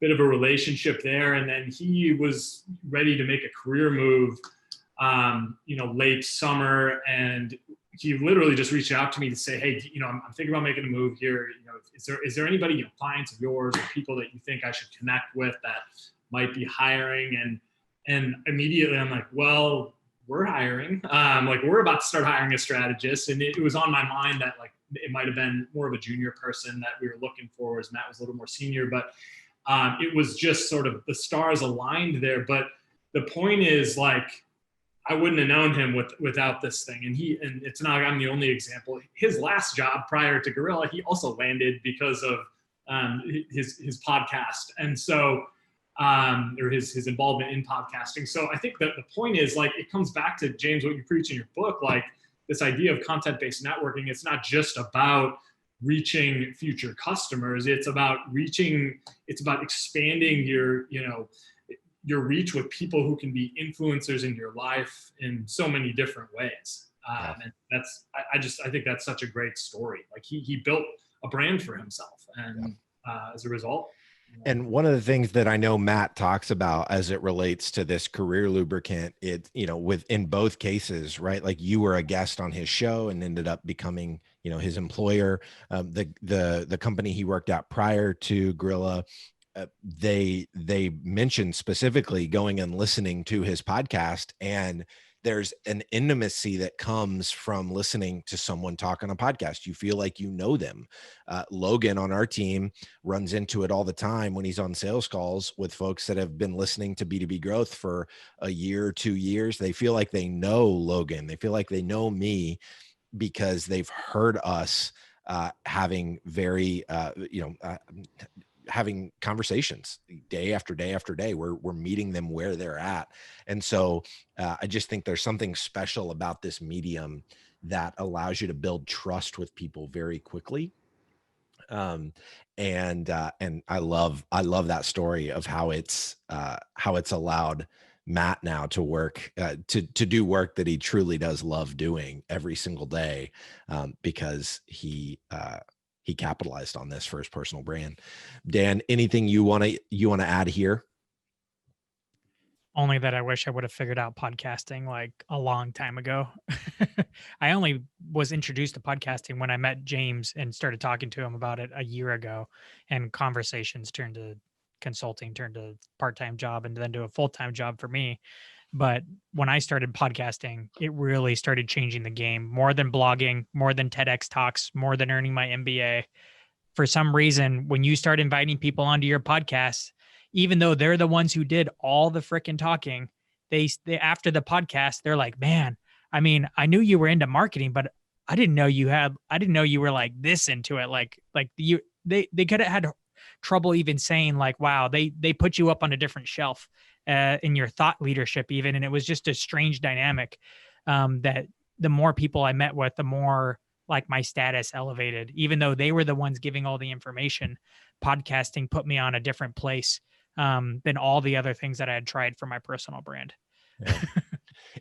[SPEAKER 2] bit of a relationship there. And then he was ready to make a career move, late summer, and he literally just reached out to me to say, hey, I'm thinking about making a move here. Is there anybody, clients of yours or people that you think I should connect with that might be hiring? And immediately I'm like, well, we're hiring. We're about to start hiring a strategist. And it was on my mind that it might've been more of a junior person that we were looking for, as Matt was a little more senior, but it was just sort of the stars aligned there. But the point is, I wouldn't have known him without this thing. And it's not like I'm the only example. His last job prior to Gorilla, he also landed because of his podcast. And so, or his involvement in podcasting. So I think that the point is, it comes back to, James, what you preach in your book, this idea of content-based networking. It's not just about reaching future customers. It's about expanding your reach with people who can be influencers in your life in so many different ways. And I think that's such a great story. He built a brand for himself, and as a result.
[SPEAKER 1] And one of the things that I know Matt talks about as it relates to this career lubricant, in both cases, right? Like, you were a guest on his show and ended up becoming, his employer. The company he worked at prior to Gorilla, they mentioned specifically going and listening to his podcast, and there's an intimacy that comes from listening to someone talk on a podcast. You feel like you know them. Logan on our team runs into it all the time when he's on sales calls with folks that have been listening to B2B Growth for a year, 2 years. They feel like they know Logan. They feel like they know me because they've heard us having having conversations day after day after day. We're meeting them where they're at. And so I just think there's something special about this medium that allows you to build trust with people very quickly. And I love that story of how it's allowed Matt now to work, to do work that he truly does love doing every single day, because he capitalized on this for his personal brand. Dan, anything you want to add here?
[SPEAKER 3] Only that I wish I would have figured out podcasting a long time ago. I only was introduced to podcasting when I met James and started talking to him about it a year ago, and conversations turned to consulting, turned to part-time job, and then to a full-time job for me. But when I started podcasting, it really started changing the game, more than blogging, more than TEDx talks, more than earning my MBA. For some reason, when you start inviting people onto your podcast, even though they're the ones who did all the freaking talking, they after the podcast, they're like, man, I mean, I knew you were into marketing, but I didn't know you were this into it. They could have had trouble even saying wow, they put you up on a different shelf in your thought leadership even. And it was just a strange dynamic that the more people I met with, the more my status elevated, even though they were the ones giving all the information. Podcasting put me on a different place than all the other things that I had tried for my personal brand.
[SPEAKER 1] Yeah.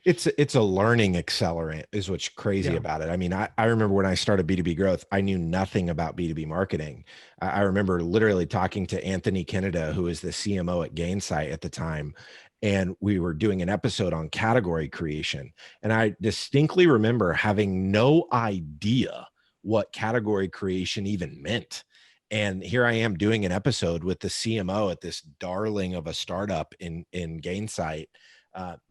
[SPEAKER 1] It's a learning accelerant is what's crazy about it. I mean, I remember when I started B2B Growth, I knew nothing about B2B marketing. I remember literally talking to Anthony Kenneda, who is the CMO at Gainsight at the time. And we were doing an episode on category creation. And I distinctly remember having no idea what category creation even meant. And here I am doing an episode with the CMO at this darling of a startup in Gainsight.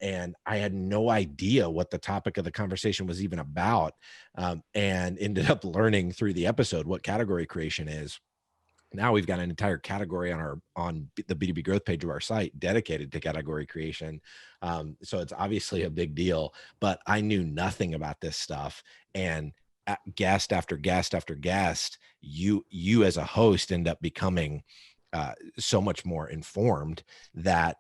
[SPEAKER 1] And I had no idea what the topic of the conversation was even about, and ended up learning through the episode what category creation is. Now we've got an entire category on the B2B Growth page of our site dedicated to category creation. So it's obviously a big deal, but I knew nothing about this stuff. And guest after guest after guest, you as a host end up becoming so much more informed that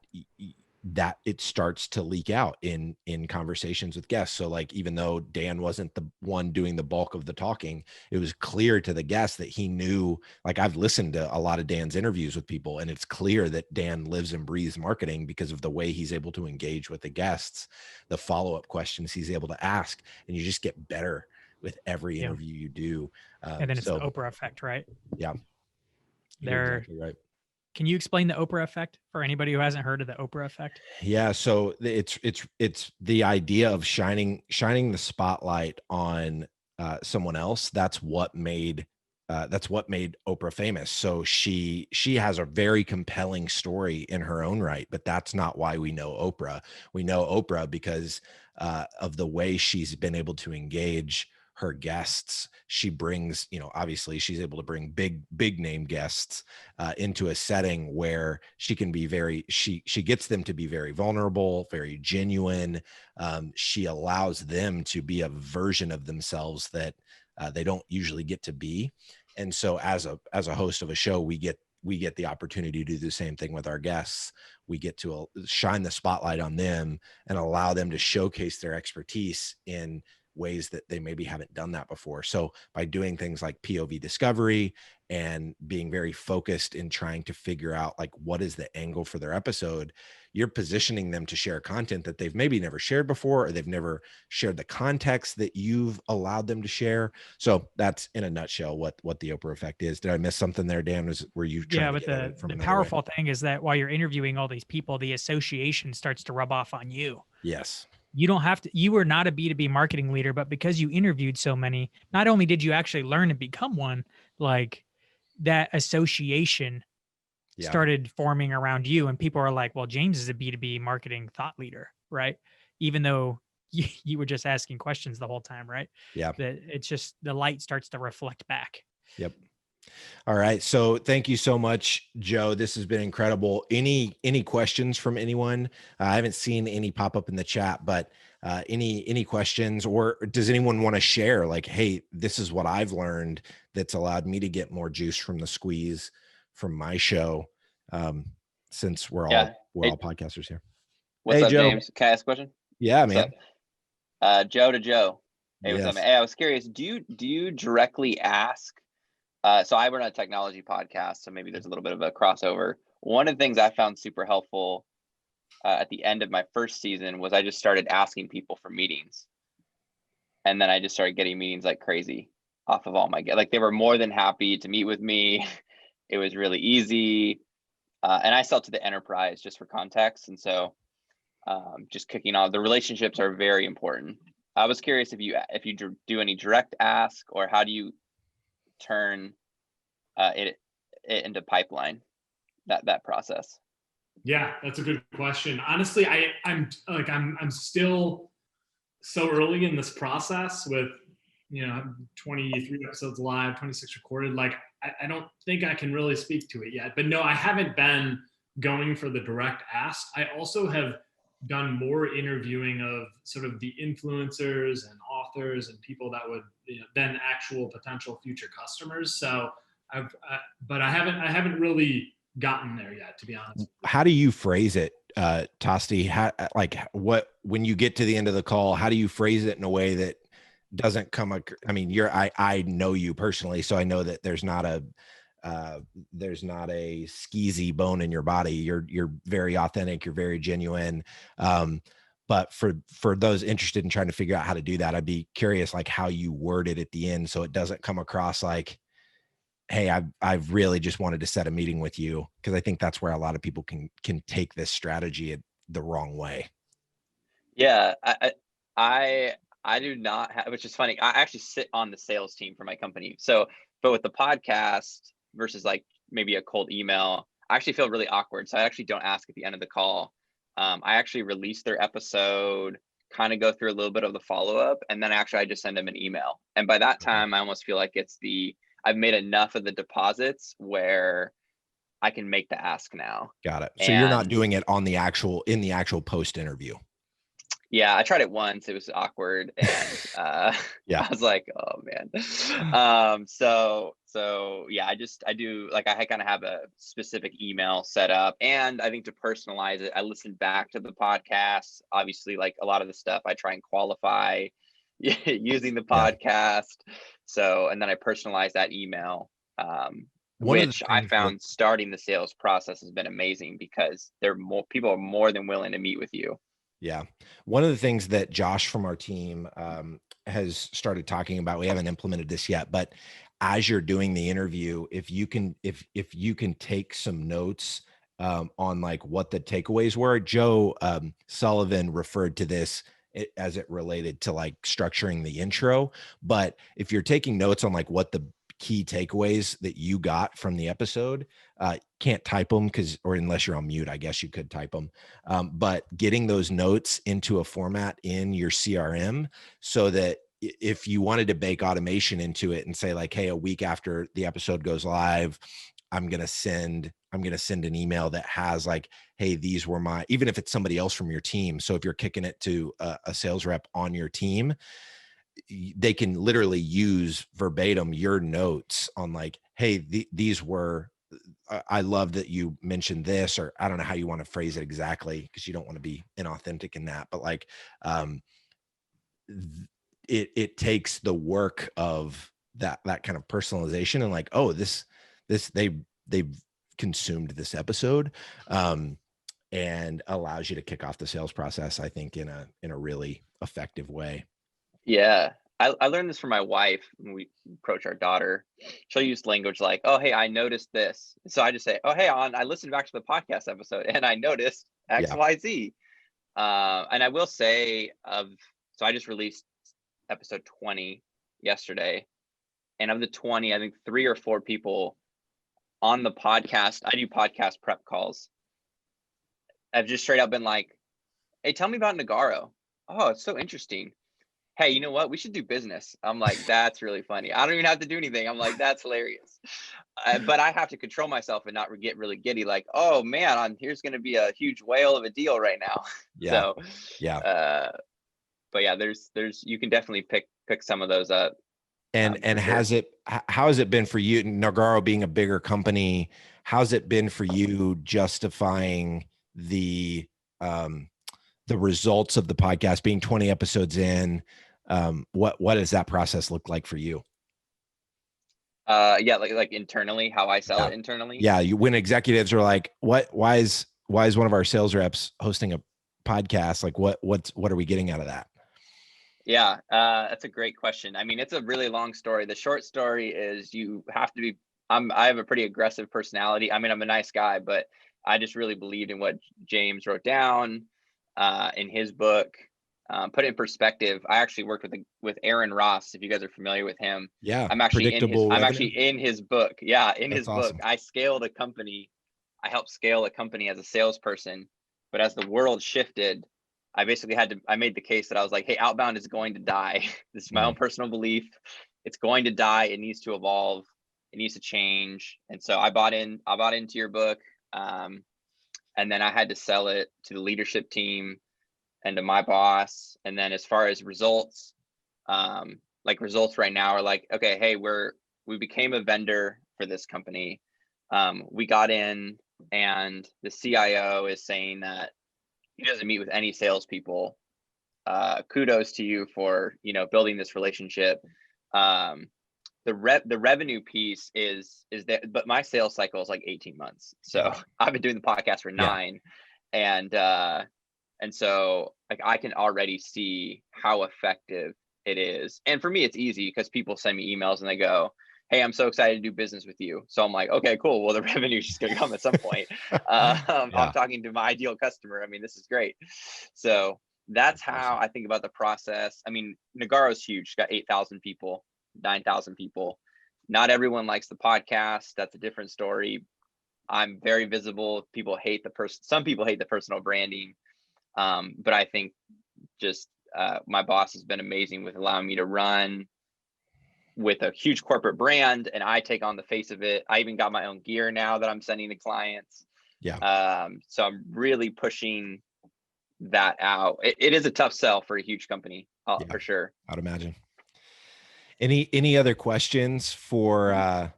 [SPEAKER 1] that it starts to leak out in conversations with guests. So like, even though Dan wasn't the one doing the bulk of the talking, it was clear to the guest that he knew, like, I've listened to a lot of Dan's interviews with people, and it's clear that Dan lives and breathes marketing because of the way he's able to engage with the guests, the follow-up questions he's able to ask, and you just get better with every
[SPEAKER 3] Yeah.
[SPEAKER 1] interview you do.
[SPEAKER 3] And then it's the
[SPEAKER 1] So
[SPEAKER 3] Oprah effect, right?
[SPEAKER 1] yeah, you're exactly right.
[SPEAKER 3] Can you explain the Oprah effect for anybody who hasn't heard of the Oprah effect?
[SPEAKER 1] Yeah, so it's the idea of shining the spotlight on someone else. That's what made Oprah famous. So she has a very compelling story in her own right, but that's not why we know Oprah. We know Oprah because of the way she's been able to engage her guests. She brings, obviously she's able to bring big name guests into a setting where she can be she gets them to be very vulnerable, very genuine. She allows them to be a version of themselves that they don't usually get to be. And so as a host of a show, we get the opportunity to do the same thing with our guests. We get to shine the spotlight on them and allow them to showcase their expertise in ways that they maybe haven't done that before. So by doing things like POV discovery and being very focused in trying to figure out like what is the angle for their episode, you're positioning them to share content that they've maybe never shared before, or they've never shared the context that you've allowed them to share. So that's in a nutshell what the Oprah effect is. Did I miss something there, Dan? Were you trying
[SPEAKER 3] Yeah,
[SPEAKER 1] to
[SPEAKER 3] but
[SPEAKER 1] get at it from
[SPEAKER 3] the
[SPEAKER 1] another way?
[SPEAKER 3] powerful thing is that while you're interviewing all these people, the association starts to rub off on you.
[SPEAKER 1] Yes.
[SPEAKER 3] You don't have to, you were not a B2B marketing leader, but because you interviewed so many, not only did you actually learn and become one, like that association started forming around you, and people are like, well, James is a B2B marketing thought leader, right? Even though you were just asking questions the whole time, right?
[SPEAKER 1] Yeah.
[SPEAKER 3] That it's just the light starts to reflect back.
[SPEAKER 1] Yep. All right. So thank you so much, Joe. This has been incredible. Any questions from anyone? I haven't seen any pop up in the chat, but any questions, or does anyone want to share like, hey, this is what I've learned that's allowed me to get more juice from the squeeze from my show. Since we're all podcasters here.
[SPEAKER 4] What's
[SPEAKER 1] hey,
[SPEAKER 4] up,
[SPEAKER 1] Joe.
[SPEAKER 4] James? Can I ask a question?
[SPEAKER 1] Yeah,
[SPEAKER 4] What's
[SPEAKER 1] man.
[SPEAKER 4] Up? Joe to Joe. Hey,
[SPEAKER 1] yes.
[SPEAKER 4] What's up, man? Hey, I was curious. Do you directly ask? So I run a technology podcast, so maybe there's a little bit of a crossover. One of the things I found super helpful at the end of my first season was I just started asking people for meetings, and then I just started getting meetings like crazy off of all my guests. Like they were more than happy to meet with me. It was really easy, and I sell to the enterprise just for context, and so just kicking off. The relationships are very important. I was curious if you do any direct ask, or how do you turn it into pipeline, that process?
[SPEAKER 2] Yeah, that's a good question. Honestly, I'm still so early in this process with 23 episodes live, 26 recorded. Like I don't think I can really speak to it yet. But no, I haven't been going for the direct ask. I also have done more interviewing of sort of the influencers and authors and people that would then actual potential future customers. So but I haven't really gotten there yet, to be honest.
[SPEAKER 1] How do you phrase it, Tosti? When you get to the end of the call, how do you phrase it in a way that doesn't come? I mean, I know you personally, so I know that there's not a skeezy bone in your body. You're very authentic. You're very genuine. But for those interested in trying to figure out how to do that, I'd be curious, like how you word it at the end, so it doesn't come across like, hey, I've really just wanted to set a meeting with you, because I think that's where a lot of people can take this strategy the wrong way.
[SPEAKER 4] Yeah, I do not have, which is funny. I actually sit on the sales team for my company. So, but with the podcast versus like maybe a cold email, I actually feel really awkward. So I actually don't ask at the end of the call. I actually release their episode, kind of go through a little bit of the follow-up, and then actually I just send them an email. And by that time, I almost feel like I've made enough of the deposits where I can make the ask now.
[SPEAKER 1] Got it. So you're not doing it in the actual post interview.
[SPEAKER 4] Yeah, I tried it once. It was awkward, and
[SPEAKER 1] Yeah.
[SPEAKER 4] I was like, "Oh man." So yeah, I do like I kind of have a specific email set up, and I think to personalize it, I listen back to the podcast. Obviously, like a lot of the stuff, I try and qualify using the
[SPEAKER 1] Yeah.
[SPEAKER 4] podcast. So, and then I personalize that email,
[SPEAKER 1] One of the
[SPEAKER 4] which I
[SPEAKER 1] things that
[SPEAKER 4] found starting the sales process has been amazing because people are more than willing to meet with you.
[SPEAKER 1] Yeah. One of the things that Josh from our team has started talking about, we haven't implemented this yet, but as you're doing the interview, if you can take some notes on like what the takeaways were. Joe Sullivan referred to this as it related to like structuring the intro. But if you're taking notes on like what the key takeaways that you got from the episode, can't type them or unless you're on mute, I guess you could type them. But getting those notes into a format in your CRM so that if you wanted to bake automation into it and say like, hey, a week after the episode goes live, I'm going to send an email that has like, hey, these were even if it's somebody else from your team. So if you're kicking it to a sales rep on your team, they can literally use verbatim your notes on like, hey, these were, I love that you mentioned this, or I don't know how you want to phrase it exactly because you don't want to be inauthentic in that, but like, it takes the work of that kind of personalization and like, oh, they've consumed this episode, and allows you to kick off the sales process, I think, in a really effective way.
[SPEAKER 4] Yeah. I learned this from my wife when we approach our daughter. She'll use language like, oh, hey, I noticed this. So I just say, oh, hey, I listened back to the podcast episode and I noticed X,
[SPEAKER 1] Yeah.
[SPEAKER 4] Y, Z. And I will say so I just released episode 20 yesterday. And of the 20, I think 3 or 4 people on the podcast, I do podcast prep calls, I've just straight up been like, hey, tell me about Nagaro. Oh, it's so interesting. Hey, you know what? We should do business. I'm like, that's really funny. I don't even have to do anything. I'm like, that's hilarious. But I have to control myself and not get really giddy. Like, oh man, here's going to be a huge whale of a deal right now.
[SPEAKER 1] Yeah.
[SPEAKER 4] So,
[SPEAKER 1] yeah.
[SPEAKER 4] But yeah, there's you can definitely pick some of those up.
[SPEAKER 1] And how has it been for you, Nagaro being a bigger company? How's it been for you justifying the results of the podcast being 20 episodes in? What does that process look like for you?
[SPEAKER 4] Yeah, like internally, how I sell it internally.
[SPEAKER 1] Yeah, when executives are like, why is one of our sales reps hosting a podcast? Like what are we getting out of that?
[SPEAKER 4] Yeah, that's a great question. I mean, it's a really long story. The short story is you have to be, I have a pretty aggressive personality. I mean, I'm a nice guy, but I just really believed in what James wrote down in his book. Put it in perspective, I actually worked with Aaron Ross, if you guys are familiar with him.
[SPEAKER 1] Yeah.
[SPEAKER 4] I'm actually in his book. Yeah, in his book.
[SPEAKER 1] Awesome.
[SPEAKER 4] I scaled a company. I helped scale a company as a salesperson, but as the world shifted, I basically I made the case that I was like, hey, outbound is going to die. This is my own personal belief. It's going to die. It needs to evolve. It needs to change. And so I bought into your book. And then I had to sell it to the leadership team and to my boss. And then as far as results, like results right now are like, okay, hey, we became a vendor for this company. We got in and the CIO is saying that he doesn't meet with any salespeople. Kudos to you for, building this relationship. The revenue piece is that, but my sales cycle is like 18 months. So I've been doing the podcast for 9, and so like I can already see how effective it is. And for me, it's easy because people send me emails and they go, hey, I'm so excited to do business with you. So I'm like, okay, cool. Well, the revenue is just going to come at some point. I'm talking to my ideal customer. I mean, this is great. So that's how I think about the process. I mean, Nagaro's huge. It's got 8,000 people, 9,000 people. Not everyone likes the podcast. That's a different story. I'm very visible. Some people hate the personal branding. But I think just my boss has been amazing with allowing me to run with a huge corporate brand, and I take on the face of it. I even got my own gear now that I'm sending to clients. So I'm really pushing that out. It is a tough sell for a huge company,
[SPEAKER 1] Yeah.
[SPEAKER 4] for sure.
[SPEAKER 1] I'd imagine. Any other questions for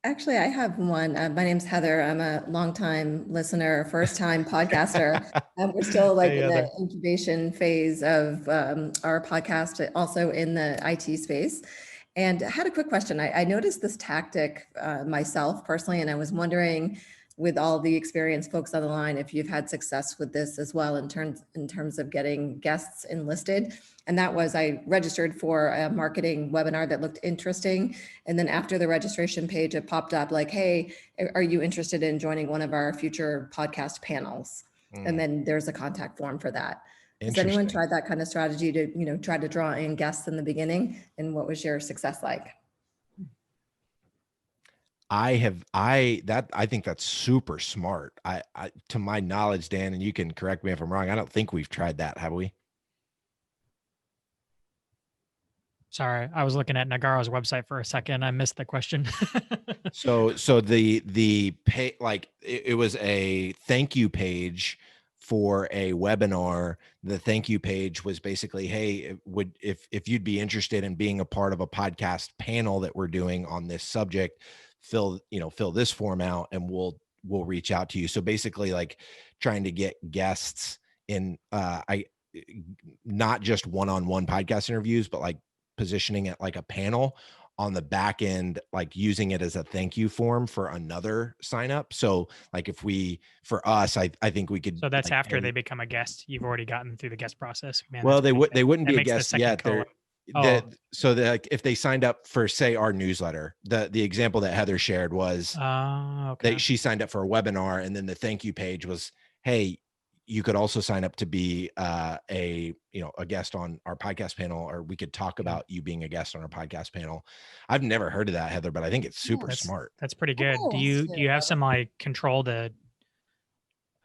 [SPEAKER 5] Actually, I have one. My name's Heather. I'm a longtime listener, first-time podcaster. We're still like
[SPEAKER 3] Hey,
[SPEAKER 5] in the
[SPEAKER 3] Heather.
[SPEAKER 5] incubation phase of our podcast, also in the IT space. And I had a quick question. I noticed this tactic myself personally, and I was wondering, with all the experienced folks on the line, if you've had success with this as well in terms of getting guests enlisted. And that was, I registered for a marketing webinar that looked interesting. And then after the registration page, it popped up like, hey, are you interested in joining one of our future podcast panels? And then there's a contact form for that. Has anyone
[SPEAKER 1] Interesting.
[SPEAKER 5] tried that kind of strategy to, try to draw in guests in the beginning? And what was your success like?
[SPEAKER 1] I think that's super smart. I to my knowledge, Dan, and you can correct me if I'm wrong, I don't think we've tried that, have we?
[SPEAKER 3] Sorry, I was looking at Nagaro's website for a second. I missed the question.
[SPEAKER 1] So the pay, like it was a thank you page for a webinar. The thank you page was basically, hey, if you'd be interested in being a part of a podcast panel that we're doing on this subject, fill this form out and we'll reach out to you. So basically like trying to get guests in not just one-on-one podcast interviews, but like positioning it like a panel on the back end, like using it as a thank you form for another sign up. So like for us, I think we could.
[SPEAKER 3] So that's
[SPEAKER 1] like,
[SPEAKER 3] after they become a guest. You've already gotten through the guest process. Man,
[SPEAKER 1] well,
[SPEAKER 3] that's pretty
[SPEAKER 1] they
[SPEAKER 3] good.
[SPEAKER 1] wouldn't
[SPEAKER 3] That
[SPEAKER 1] be a
[SPEAKER 3] makes the
[SPEAKER 1] guest
[SPEAKER 3] second
[SPEAKER 1] yet.
[SPEAKER 3] cohort.
[SPEAKER 1] Like if they signed up for, say, our newsletter, the example that Heather shared was
[SPEAKER 3] okay.
[SPEAKER 1] she signed up for a webinar, and then the thank you page was, hey, you could also sign up to be a guest on our podcast panel, or we could talk about you being a guest on our podcast panel. I've never heard of that, Heather, but I think it's super smart.
[SPEAKER 3] That's pretty good.
[SPEAKER 5] Oh,
[SPEAKER 3] Do you have some like control to,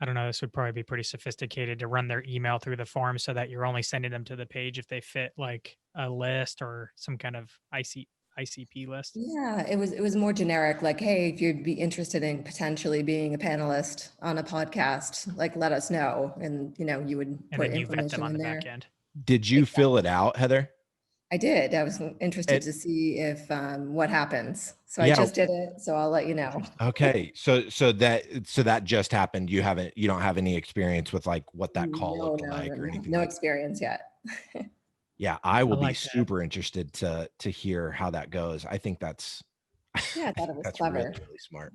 [SPEAKER 3] I don't know, this would probably be pretty sophisticated, to run their email through the form so that you're only sending them to the page if they fit like a list or some kind of ICP list?
[SPEAKER 5] Yeah, it was more generic, like, hey, if you'd be interested in potentially being a panelist on a podcast, like let us know. And you would
[SPEAKER 3] And
[SPEAKER 5] put
[SPEAKER 3] then you vet them
[SPEAKER 5] information
[SPEAKER 3] on
[SPEAKER 5] in
[SPEAKER 3] the
[SPEAKER 5] there.
[SPEAKER 3] back end.
[SPEAKER 1] Did you fill it out, Heather?
[SPEAKER 5] I did. I was interested to see if what happens. So I just did it. So I'll let you know.
[SPEAKER 1] Okay. So that just happened. You don't have any experience with like what that call looked like or anything.
[SPEAKER 5] No
[SPEAKER 1] like
[SPEAKER 5] experience yet.
[SPEAKER 1] Yeah, I will
[SPEAKER 3] like
[SPEAKER 1] be
[SPEAKER 3] that.
[SPEAKER 1] super interested to hear how that goes. I think that's
[SPEAKER 5] Yeah, I thought it was
[SPEAKER 1] that's
[SPEAKER 5] clever.
[SPEAKER 1] really, really smart.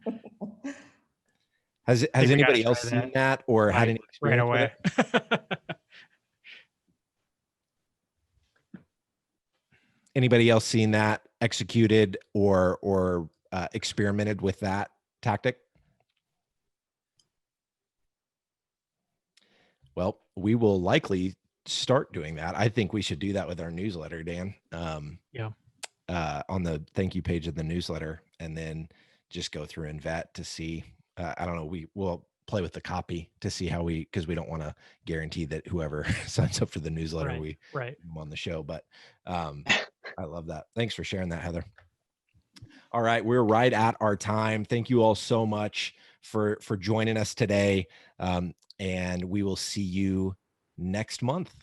[SPEAKER 1] Has
[SPEAKER 3] I think we gotta
[SPEAKER 1] anybody else
[SPEAKER 3] try
[SPEAKER 1] seen that or had any
[SPEAKER 3] right
[SPEAKER 1] experience with
[SPEAKER 3] away?
[SPEAKER 1] it? Anybody else seen that executed or experimented with that tactic? Well, we will likely start doing that. I think we should do that with our newsletter, Dan.
[SPEAKER 3] Yeah.
[SPEAKER 1] On the thank you page of the newsletter, and then just go through and vet to see. I don't know. We'll play with the copy to see how because we don't want to guarantee that whoever signs up for the newsletter, we them on the show. But I love that. Thanks for sharing that, Heather. All right, we're right at our time. Thank you all so much for joining us today, and we will see you next month.